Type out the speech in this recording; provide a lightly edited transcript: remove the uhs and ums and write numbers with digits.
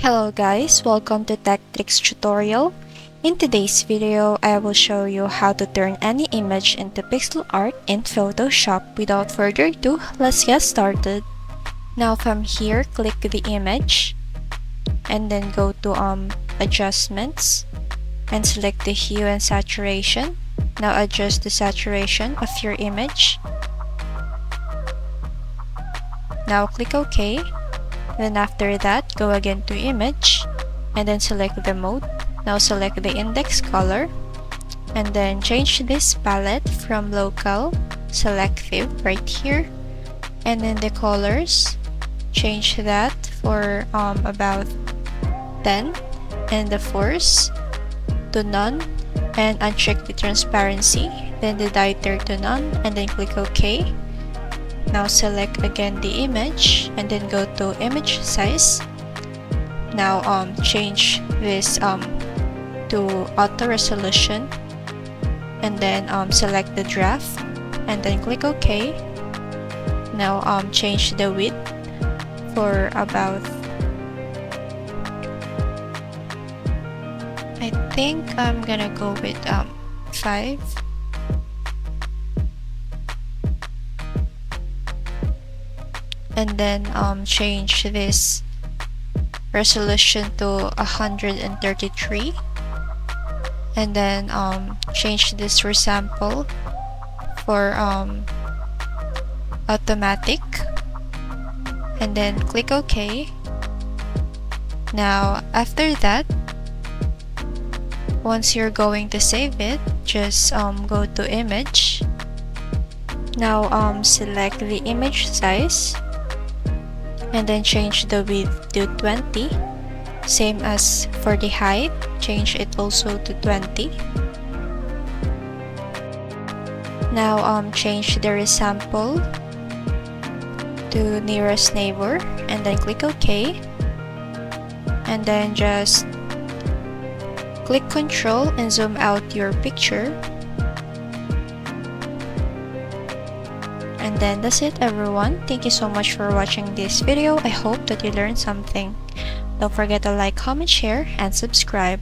Hello guys, welcome to Tech Tricks tutorial. In today's video, I will show you how to turn any image into pixel art in Photoshop. Without further ado, let's get started. Now from here, click the image and then go to adjustments and select the hue and saturation. Now adjust the saturation of your image. Now click OK. Then after that, go again to image and then select the mode. Now select the index color and then change this palette from local, selective right here, and then the colors, change that for about 10 and the force to none and uncheck the transparency, then the diameter to none and then click OK. Now select again the image and then go to image size. Now change this to auto resolution and then select the draft and then click OK. Now change the width for about, I think I'm gonna go with 5. And then change this resolution to 133 and then change this resample for automatic and then click OK. Now after that, once you're going to save it, just go to image. Now select the image size and then change the width to 20, same as for the height, change it also to 20. Now change the resample to nearest neighbor and then click OK, and then just click Ctrl and zoom out your picture. And then that's it everyone. Thank you so much for watching this video. I hope that you learned something. Don't forget to like, comment, share, and subscribe.